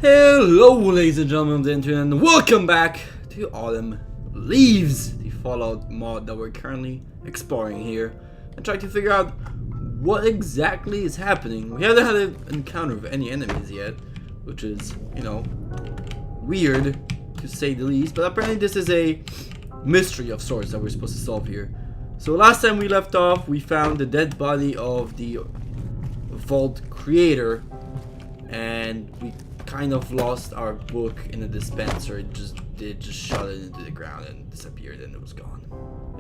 Hello ladies and gentlemen of the internet, and welcome back to Autumn Leaves, the Fallout mod that we're currently exploring here and trying to figure out what exactly is happening. We haven't had an encounter with any enemies yet, which is, you know, weird to say the least, but apparently this is a mystery of sorts that we're supposed to solve here. So last time we left off, we found the dead body of the vault creator, and we kind of lost our book in the dispenser. It just shot it into the ground and disappeared, and it was gone.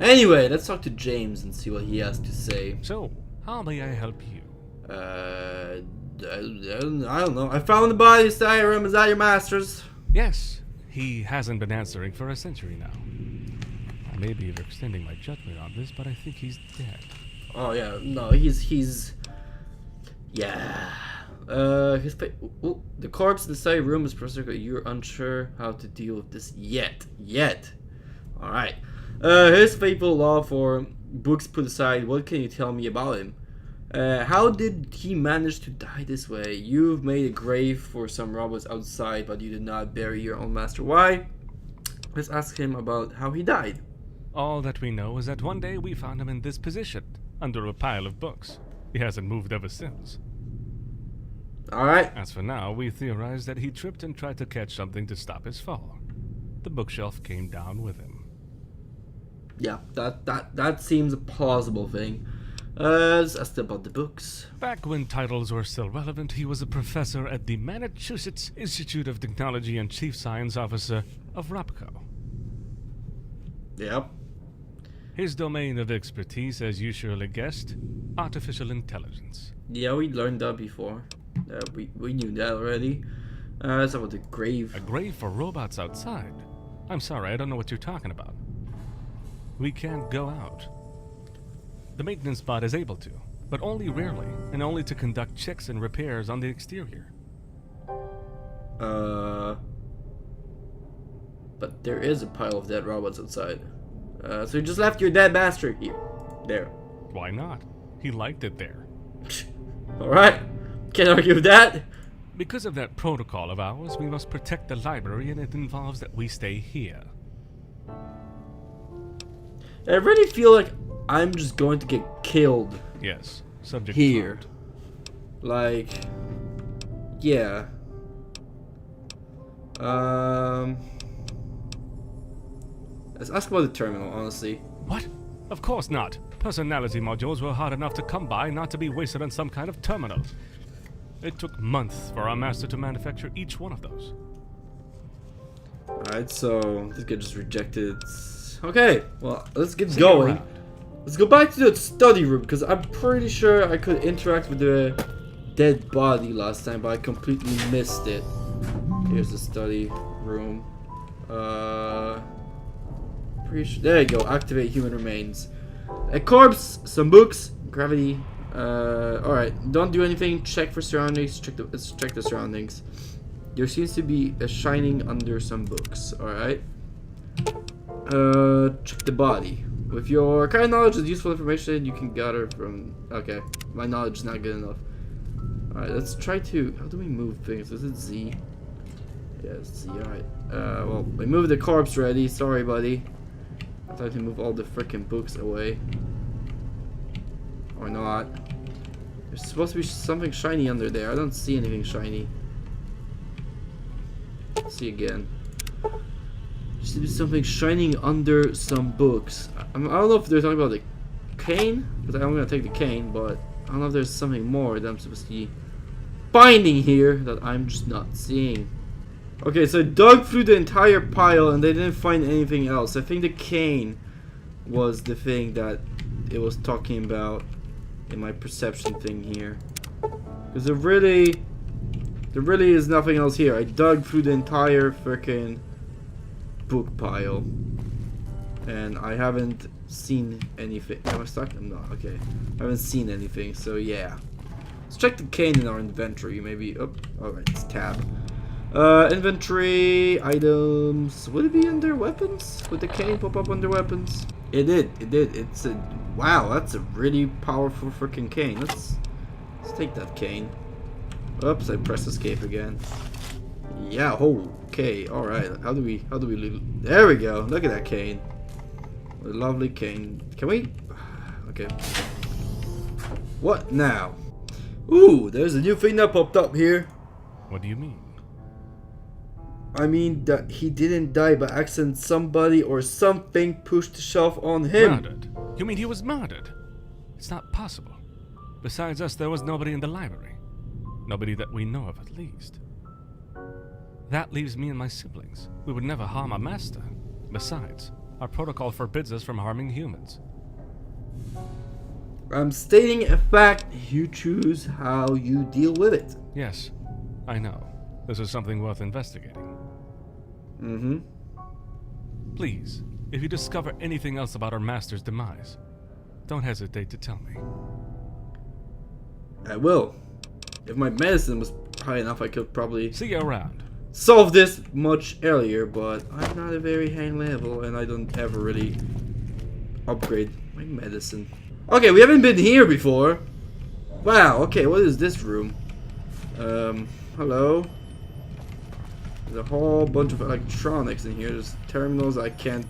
Anyway, let's talk to James and see what he has to say. So, how may I help you? I don't know. I found the body, Skyrim. Is that your master's? Yes, he hasn't been answering for a century now. I may be extending my judgment on this, but I think he's dead. Oh yeah, no, he's yeah. The corpse in the side room is Professor. You're unsure how to deal with this yet. All right. His fateful law for books put aside. What can you tell me about him? How did he manage to die this way? You've made a grave for some robots outside, but you did not bury your own master. Why? Let's ask him about how he died. All that we know is that one day we found him in this position, under a pile of books. He hasn't moved ever since. Alright. As for now, we theorize that he tripped and tried to catch something to stop his fall. The bookshelf came down with him. Yeah, that seems a plausible thing. Let's ask about the books. Back when titles were still relevant, he was a professor at the Massachusetts Institute of Technology and chief science officer of ROPCO. Yep. His domain of expertise, as you surely guessed, artificial intelligence. Yeah, we learned that before. We knew that already. Let's talk about the grave. A grave for robots outside? I'm sorry, I don't know what you're talking about. We can't go out. The maintenance bot is able to, but only rarely, and only to conduct checks and repairs on the exterior. But there is a pile of dead robots outside. So you just left your dead master here. There. Why not? He liked it there. Alright. Can't argue with that. Because of that protocol of ours, we must protect the library, and it involves that we stay here. I really feel like I'm just going to get killed. Yes, subject here. found. Like, yeah. Let's ask about the terminal, honestly. What? Of course not. Personality modules were hard enough to come by, not to be wasted on some kind of terminal. It took months for our master to manufacture each one of those. Alright, so this guy just rejected. Okay, well, let's get See going. you around. Let's go back to the study room, because I'm pretty sure I could interact with the dead body last time, but I completely missed it. Here's the study room. Pretty sure. There you go. Activate human remains. A corpse, some books, gravity. Alright, don't do anything. Check for surroundings. Let's check the surroundings. There seems to be a shining under some books. Alright. Check the body. With your current knowledge of useful information you can gather from... Okay, my knowledge is not good enough. Alright, let's try to... How do we move things? Is it Z? Yeah, it's Z. Alright. Well, we moved the corpse already. Sorry, buddy. I tried to move all the freaking books away. Or not. There's supposed to be something shiny under there. I don't see anything shiny. Let's see again. There seems to be something shining under some books. I don't know if they're talking about the cane, because I'm gonna take the cane, but I don't know if there's something more that I'm supposed to be finding here that I'm just not seeing. Okay, so I dug through the entire pile and they didn't find anything else. I think the cane was the thing that it was talking about in my perception thing here. Because there really is nothing else here. I dug through the entire freaking book pile and I haven't seen anything. Am I stuck? I'm not. Okay. I haven't seen anything, so yeah. Let's check the cane in our inventory. Maybe. Oh, alright, it's tab. Inventory, items. Would it be under weapons? Would the cane pop up under weapons? It did. It's a... Wow, that's a really powerful freaking cane. Let's take that cane. Oops, I pressed escape again. Yeah, okay, alright. How do we there we go. Look at that cane. A lovely cane. Can we okay. What now? Ooh, there's a new thing that popped up here. What do you mean? I mean that he didn't die by accident. Somebody or something pushed the shelf on him. Murdered? You mean he was murdered? It's not possible. Besides us, there was nobody in the library. Nobody that we know of, at least. That leaves me and my siblings. We would never harm our master. Besides, our protocol forbids us from harming humans. I'm stating a fact. You choose how you deal with it. Yes, I know. This is something worth investigating. Mm-hmm. Please, if you discover anything else about our master's demise, don't hesitate to tell me. I will. If my medicine was high enough, I could probably See you around. solve this much earlier, but I'm not a very high level and I don't ever really upgrade my medicine. Okay, we haven't been here before. Wow, okay, what is this room? Hello? There's a whole bunch of electronics in here. There's terminals I can't...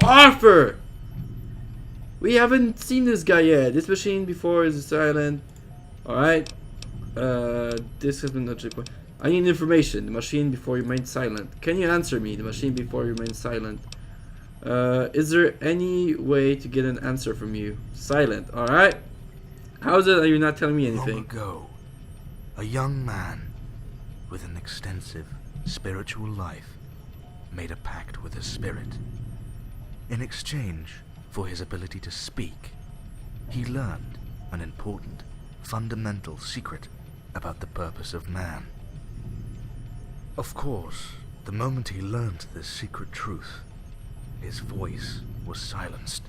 Arthur! We haven't seen this guy yet. This machine before is silent. Alright. This has been not checked. I need information. The machine before you remained silent. Can you answer me? The machine before you remained silent. Is there any way to get an answer from you? Silent. Alright. How is it that you're not telling me anything? Long ago, a young man with an extensive spiritual life made a pact with a spirit. In exchange for his ability to speak, he learned an important, fundamental secret about the purpose of man. Of course, the moment he learned this secret truth, his voice was silenced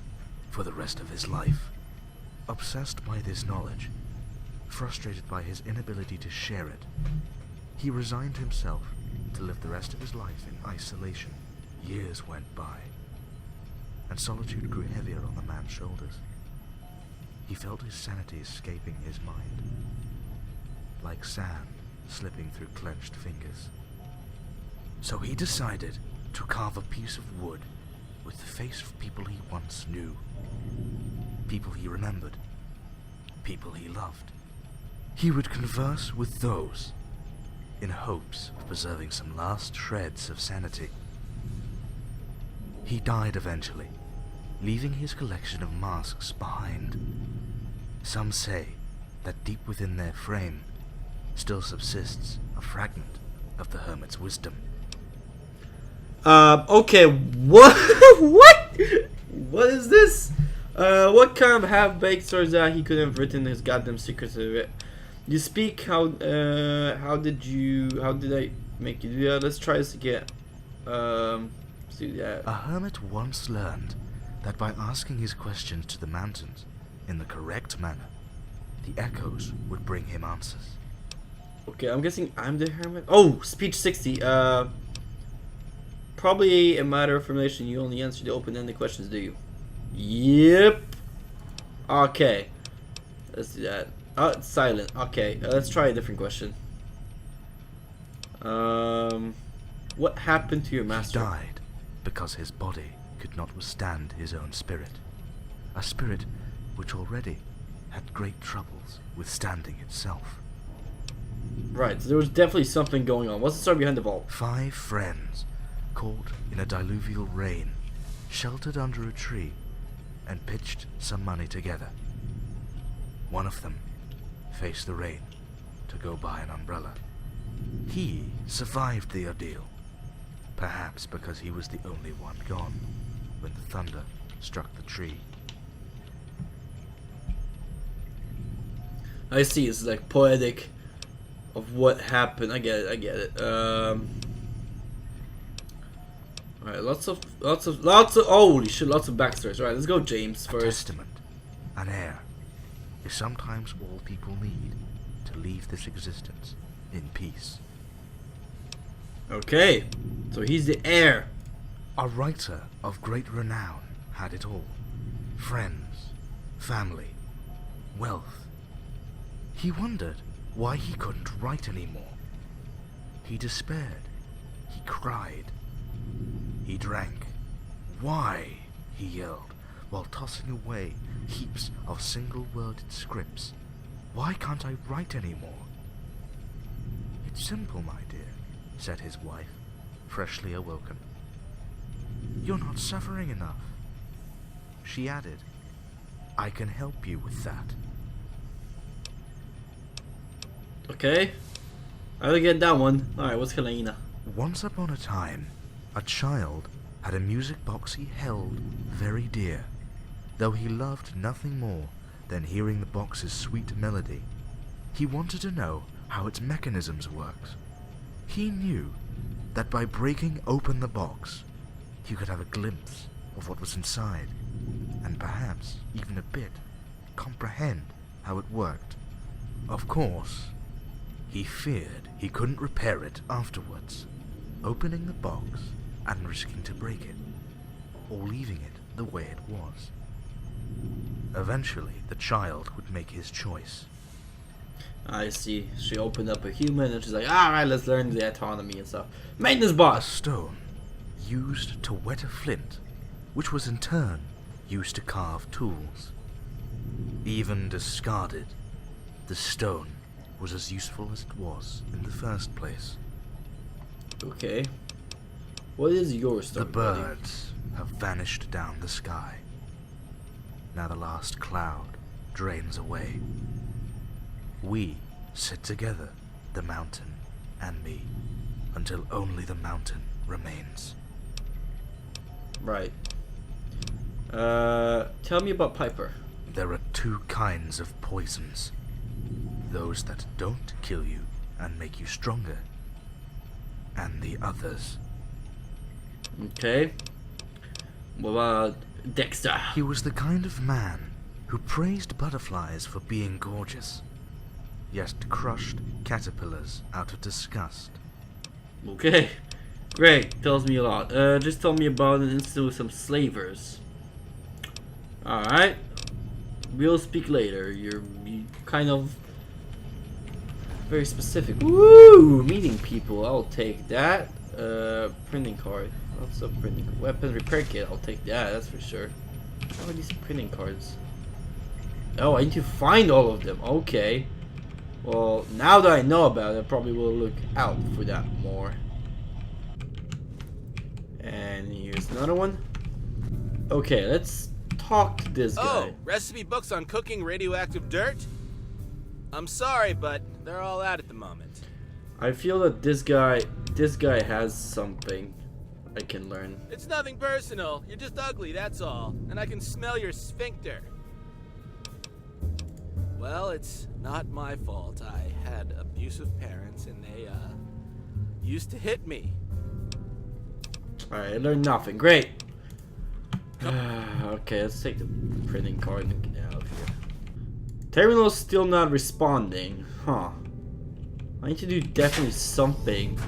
for the rest of his life. Obsessed by this knowledge, frustrated by his inability to share it, he resigned himself to live the rest of his life in isolation. Years went by, and solitude grew heavier on the man's shoulders. He felt his sanity escaping his mind, like sand slipping through clenched fingers. So he decided to carve a piece of wood with the face of people he once knew, people he remembered, people he loved. He would converse with those in hopes of preserving some last shreds of sanity. He died eventually, leaving his collection of masks behind. Some say that deep within their frame still subsists a fragment of the hermit's wisdom. Okay, what? What is this? What kind of half-baked story is that he couldn't have written his goddamn secrets of it? You speak, how did I make you do that? Let's try this again. Let's do that. A hermit once learned that by asking his questions to the mountains in the correct manner, the echoes would bring him answers. Okay, I'm guessing I'm the hermit. Oh, speech 60. Probably a matter of formulation. You only answer the open-ended questions, do you? Yep. Okay. Let's do that. Oh, it's silent. Okay, let's try a different question. What happened to your master? He died because his body could not withstand his own spirit. A spirit which already had great troubles withstanding itself. Right, so there was definitely something going on. What's the story behind the vault? 5 friends, caught in a diluvial rain, sheltered under a tree, and pitched some money together. One of them faced the rain to go buy an umbrella. He survived the ordeal, perhaps because he was the only one gone when the thunder struck the tree. I see, it's like poetic of what happened. I get it. Alright, lots of holy shit, lots of backstories. Alright, let's go James A first. testament, an heir, is sometimes all people need to leave this existence in peace. Okay, so he's the heir. A writer of great renown had it all. Friends, family, wealth. He wondered why he couldn't write anymore. He despaired. He cried. He drank. Why? He yelled, while tossing away heaps of single-worded scripts. Why can't I write anymore? It's simple, my dear, said his wife, freshly awoken. You're not suffering enough. She added, I can help you with that. Okay. I don't get that one. Alright, what's Helena? Once upon a time, a child had a music box he held very dear, though he loved nothing more than hearing the box's sweet melody. He wanted to know how its mechanisms worked. He knew that by breaking open the box, he could have a glimpse of what was inside, and perhaps even a bit comprehend how it worked. Of course, he feared he couldn't repair it afterwards, opening the box and risking to break it, or leaving it the way it was. Eventually, the child would make his choice. I see. She opened up a human and she's like, alright, let's learn the autonomy and stuff. Maintenance A boss! stone used to whet a flint, which was in turn used to carve tools. Even discarded, the stone was as useful as it was in the first place. Okay. What is your story, The buddy? birds have vanished down the sky. Now the last cloud drains away. We sit together, the mountain and me, until only the mountain remains. Right. Tell me about Piper. There are two kinds of poisons. Those that don't kill you and make you stronger, and the others. Okay. What about Dexter? He was the kind of man who praised butterflies for being gorgeous, yet crushed caterpillars out of disgust. Okay. Great. Tells me a lot. Just tell me about an incident with some slavers. Alright. We'll speak later. You're kind of very specific. Woo! Meeting people. I'll take that. Printing card. What's a printing weapon repair kit? I'll take that. That's for sure. How are these printing cards? Oh, I need to find all of them. Okay. Well, now that I know about it, I probably will look out for that more. And here's another one. Okay, let's talk to this guy. Oh, recipe books on cooking radioactive dirt? I'm sorry, but they're all out at the moment. I feel that this guy has something I can learn. It's nothing personal. You're just ugly, that's all. And I can smell your sphincter. Well, it's not my fault. I had abusive parents and they, used to hit me. Alright, I learned nothing. Great. Okay, let's take the printing card and get out of here. Terminal's still not responding. Huh. I need to do definitely something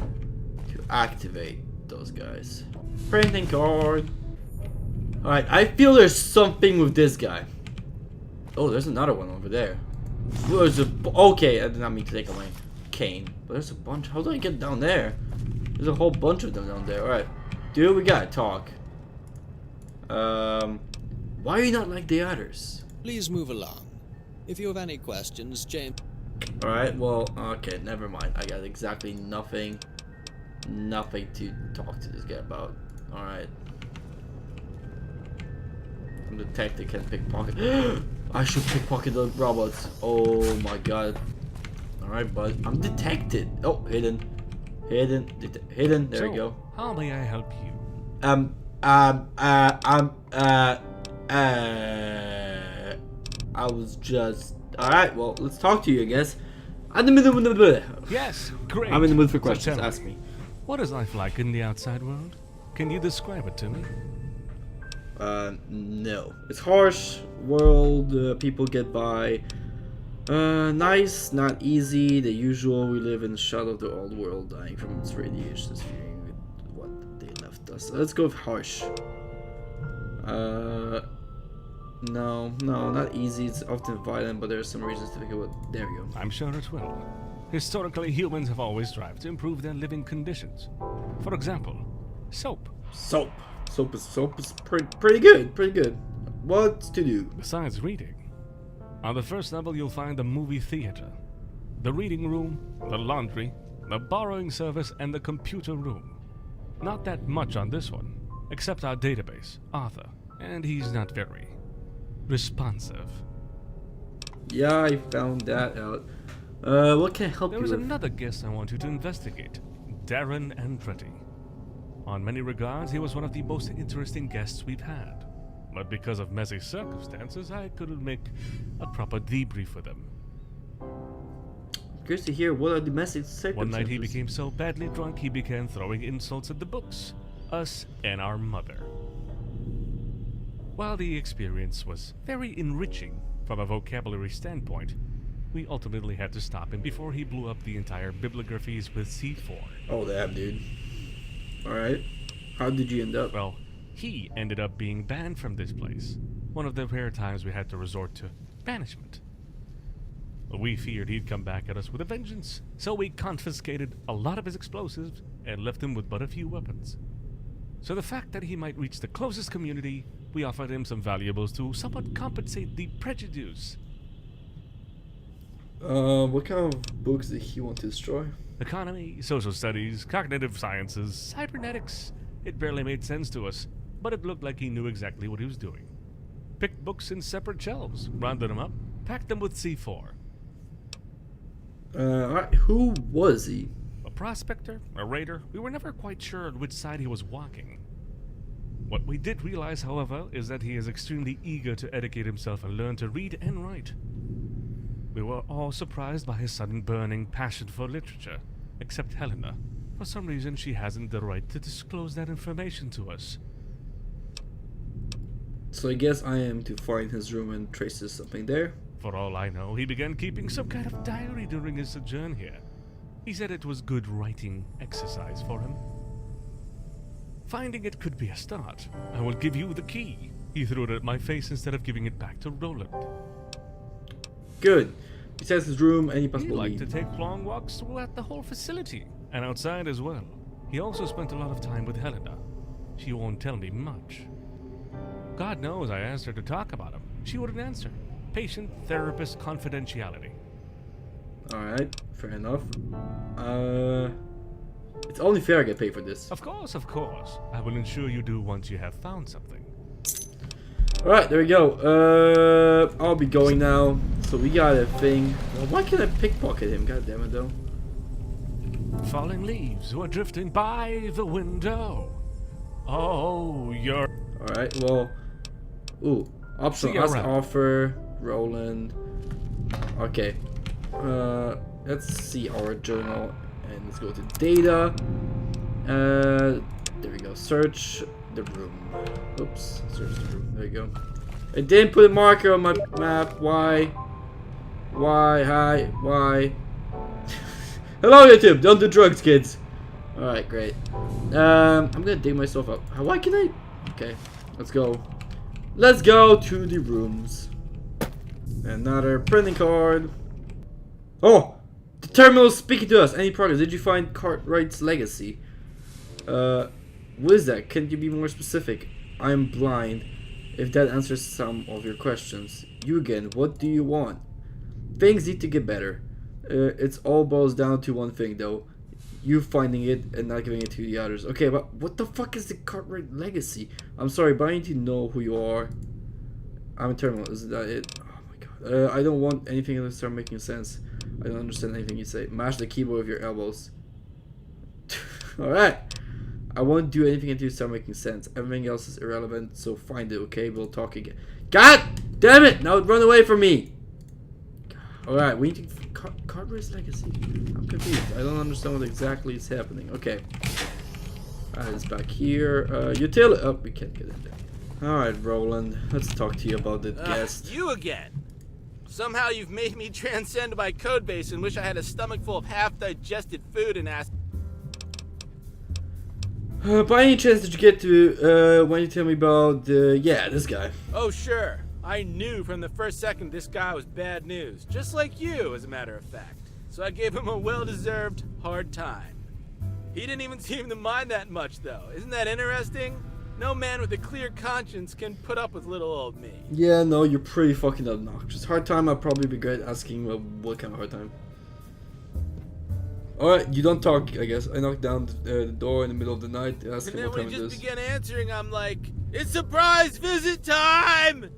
to activate those guys. Printing card. Alright, I feel there's something with this guy. Oh, there's another one over there. There's a... Okay, I did not mean to take away cane. But there's a bunch. How do I get down there? There's a whole bunch of them down there. Alright. Dude, we gotta talk. Why are you not like the others? Please move along. If you have any questions, James... Alright, well, okay, never mind. I got exactly nothing to talk to this guy about. Alright. I'm the tech that can pickpocket. I should pickpocket the robots. Oh my god. Alright, bud. I'm detected. Oh, hidden. Hidden. Hidden. There we go. How may I help you? I was just... Alright, well, let's talk to you, I guess. I'm in the middle of Yes, great. I'm in the mood for So questions. tell Ask me, me. what is life like in the outside world? Can you describe it to me? No. It's harsh world, people get by. Nice, not easy, the usual. We live in the shadow of the old world, dying from its radiation, interfering with what they left us. Let's go with harsh. No, not easy. It's often violent, but there are some reasons to think about. There we go. I'm sure it will. Historically, humans have always strived to improve their living conditions. For example, soap. Soap. Soap is pretty good. Pretty good. What's to do? Besides reading, on the first level you'll find the movie theater, the reading room, the laundry, the borrowing service, and the computer room. Not that much on this one, except our database, Arthur, and he's not very responsive. Yeah, I found that out. What can I help There you is with? another guest I want you to investigate, Darren Andretti. On many regards, he was one of the most interesting guests we've had. But because of messy circumstances, I couldn't make a proper debrief with him. Curious to hear what are domestic circumstances. One night he became so badly drunk he began throwing insults at the books, us, and our mother. While the experience was very enriching from a vocabulary standpoint, we ultimately had to stop him before he blew up the entire bibliographies with C4. Oh, damn, dude. Alright. How did you end up? Well, he ended up being banned from this place. One of the rare times we had to resort to banishment. We feared he'd come back at us with a vengeance, so we confiscated a lot of his explosives and left him with but a few weapons. So the fact that he might reach the closest community, we offered him some valuables to somewhat compensate the prejudice. What kind of books did he want to destroy? Economy, social studies, cognitive sciences, cybernetics. It barely made sense to us, but it looked like he knew exactly what he was doing. Picked books in separate shelves, rounded them up, packed them with C4. Alright, who was he? A prospector, a raider, we were never quite sure on which side he was walking. What we did realize, however, is that he is extremely eager to educate himself and learn to read and write. We were all surprised by his sudden burning passion for literature, except Helena. For some reason, she hasn't the right to disclose that information to us. So I guess I am to find his room and trace something there. For all I know, he began keeping some kind of diary during his sojourn here. He said it was good writing exercise for him. Finding it could be a start. I will give you the key. He threw it at my face instead of giving it back to Roland. Good. He says his room, any He possible liked to lead. take long walks throughout the whole facility, and outside as well. He also spent a lot of time with Helena. She won't tell me much. God knows I asked her to talk about him. She wouldn't answer. Patient-therapist confidentiality. Alright, fair enough. It's only fair I get paid for this. Of course, of course. I will ensure you do once you have found something. Alright, there we go. I'll be going now. So we got a thing. Well, why can't I pickpocket him? God damn it, though. Falling leaves who are drifting by the window. Oh, you're... Alright, well. Ooh. Optional See you ask around. offer. Roland. Okay. Let's see our journal. And let's go to data. There we go. Search the room. Oops. Search the room. There you go. I didn't put a marker on my map. Why? Why? Hi. Why? Hello, YouTube. Don't do drugs, kids. Alright, great. I'm gonna dig myself up. Why can I? Okay. Let's go. Let's go to the rooms. Another printing card. Oh! The terminal is speaking to us. Any progress? Did you find Cartwright's legacy? What is that? Can you be more specific? I'm blind. If that answers some of your questions. You again, what do you want? Things need to get better. It's all boils down to one thing though. You finding it and not giving it to the others. Okay, but what the fuck is the Cartwright legacy? I'm sorry, but I need to know who you are. I'm a terminal, is that it? Oh my god. I don't want anything to start making sense. I don't understand anything you say. Mash the keyboard with your elbows. Alright. I won't do anything until you start making sense. Everything else is irrelevant, so find it, okay? We'll talk again. God damn it! Now run away from me! Alright, we need to... Cartwright's legacy? I'm confused. I don't understand what exactly is happening. Okay. It's back here. Utility... Oh, we can't get in there. Alright, Roland. Let's talk to you about the guest. You again. Somehow you've made me transcend my code base and wish I had a stomach full of half-digested food and ask... By any chance did you get to, when you tell me about, yeah, this guy? Oh, sure. I knew from the first second this guy was bad news. Just like you, as a matter of fact. so I gave him a well-deserved hard time. He didn't even seem to mind that much, though. Isn't that interesting? No man with a clear conscience can put up with little old me. Yeah, no, you're pretty fucking obnoxious. Hard time, I'd probably be great asking what kind of hard time. Alright, you don't talk, I guess. I knocked down the door in the middle of the night. And Asking then what when time he it just is. began answering, I'm like, it's surprise visit time!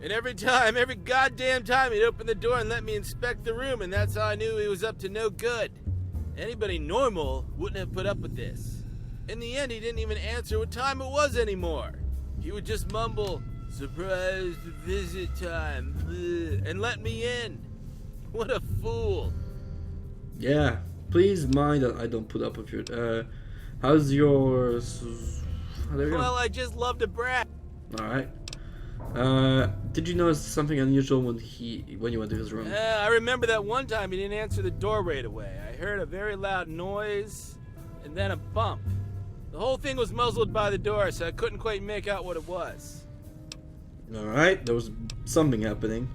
And every goddamn time, he'd open the door and let me inspect the room, and that's how I knew he was up to no good. Anybody normal wouldn't have put up with this. In the end, he didn't even answer what time it was anymore. He would just mumble, surprise visit time, and let me in. What a fool. Yeah, please mind that I don't put up with your. How's yours? There we go. Well, I just love to brag. Alright. Did you notice something unusual when you went to his room? I remember that one time he didn't answer the door right away. I heard a very loud noise, and then a bump. The whole thing was muzzled by the door, so I couldn't quite make out what it was. Alright, there was something happening.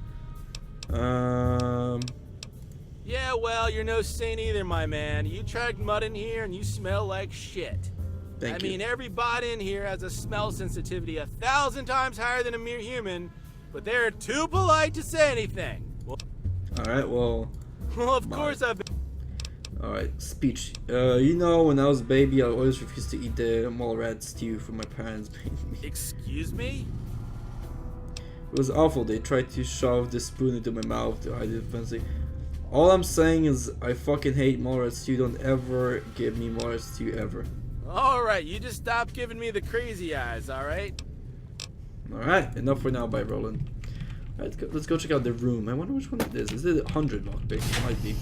Yeah, well, you're no saint either, my man. You dragged mud in here and you smell like shit. Thank you. I mean, every bot in here has a smell sensitivity 1,000 times higher than a mere human, but they're too polite to say anything. Alright, well. Well, of course I've been... Alright, speech. You know, when I was a baby, I always refused to eat the mole rat stew from my parents. Excuse me? It was awful. They tried to shove the spoon into my mouth to hide it fancy. All I'm saying is, I fucking hate mole rat stew. Don't ever give me mole rat stew ever. Alright, you just stop giving me the crazy eyes, alright? Alright, enough for now. Bye, Roland. Alright, let's go check out the room. I wonder which one it is. Is it 100 lockpick? It might be.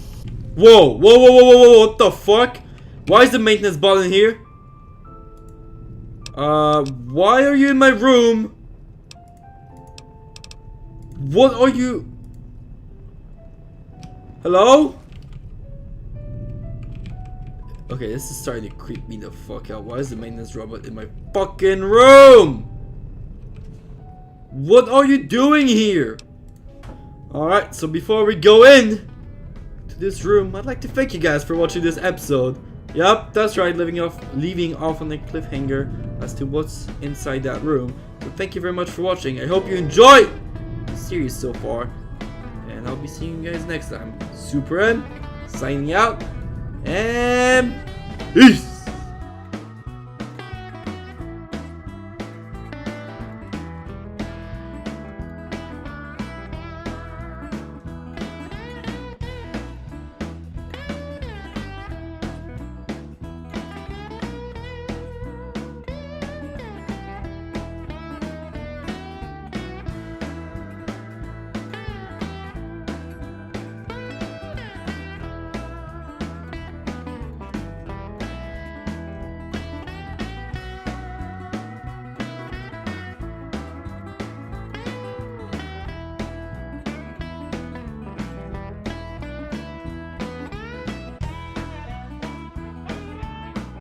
Whoa! Whoa, whoa, whoa, whoa, whoa, what the fuck? Why is the maintenance bot in here? Why are you in my room? What are you? Hello? Okay, this is starting to creep me the fuck out. Why is the maintenance robot in my fucking room? What are you doing here? Alright, so before we go in to this room, I'd like to thank you guys for watching this episode. Yup, that's right, leaving off on a cliffhanger as to what's inside that room. But thank you very much for watching. I hope you enjoyed the series so far. And I'll be seeing you guys next time. Super M, signing out, and peace!